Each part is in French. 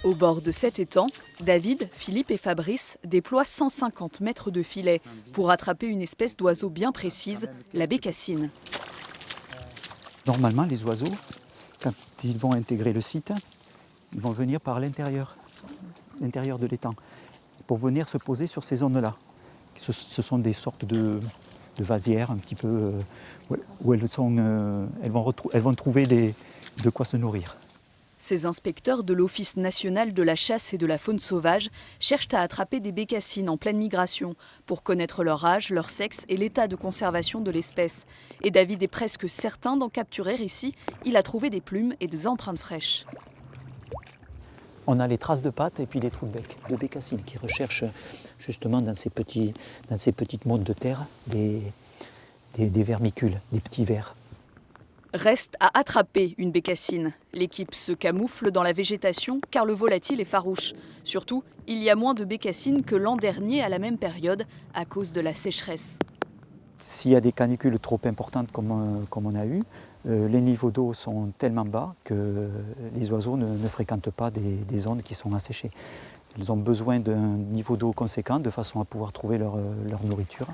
Au bord de cet étang, David, Philippe et Fabrice déploient 150 mètres de filet pour attraper une espèce d'oiseau bien précise, la bécassine. Normalement, les oiseaux, quand ils vont intégrer le site, ils vont venir par l'intérieur de l'étang, pour venir se poser sur ces zones-là. Ce sont des sortes de vasières un petit peu où elles vont trouver de quoi se nourrir. Ces inspecteurs de l'Office national de la chasse et de la faune sauvage cherchent à attraper des bécassines en pleine migration pour connaître leur âge, leur sexe et l'état de conservation de l'espèce. Et David est presque certain d'en capturer ici. Il a trouvé des plumes et des empreintes fraîches. On a les traces de pattes et puis les trous de bec de bécassines qui recherchent justement dans ces petites mottes de terre des vermicules, des petits vers. Reste à attraper une bécassine. L'équipe se camoufle dans la végétation car le volatile est farouche. Surtout, il y a moins de bécassines que l'an dernier à la même période à cause de la sécheresse. S'il y a des canicules trop importantes comme on a eu, les niveaux d'eau sont tellement bas que les oiseaux ne fréquentent pas des zones qui sont asséchées. Ils ont besoin d'un niveau d'eau conséquent de façon à pouvoir trouver leur nourriture.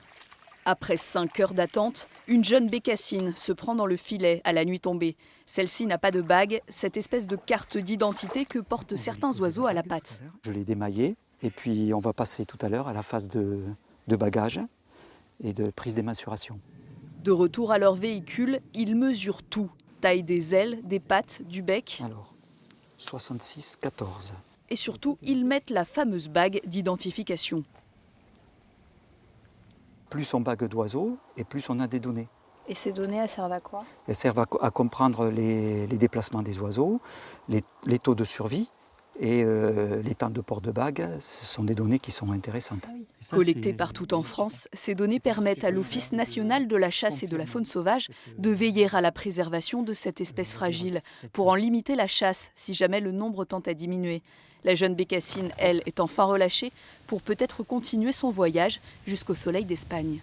Après 5 heures d'attente, une jeune bécassine se prend dans le filet à la nuit tombée. Celle-ci n'a pas de bague, cette espèce de carte d'identité que portent certains oiseaux à la patte. Je l'ai démaillée et puis on va passer tout à l'heure à la phase de bagage et de prise des mensurations. De retour à leur véhicule, ils mesurent tout. Taille des ailes, des pattes, du bec. Alors, 66, 14. Et surtout, ils mettent la fameuse bague d'identification. Plus on bague d'oiseaux et plus on a des données. Et ces données, elles servent à quoi? Elles servent à comprendre les déplacements des oiseaux, les taux de survie et les temps de port de bague. Ce sont des données qui sont intéressantes. Collectées partout en France, ces données permettent à l'Office national de la chasse et de la faune sauvage de veiller à la préservation de cette espèce fragile pour en limiter la chasse si jamais le nombre tend à diminuer. La jeune bécassine, elle, est enfin relâchée pour peut-être continuer son voyage jusqu'au soleil d'Espagne.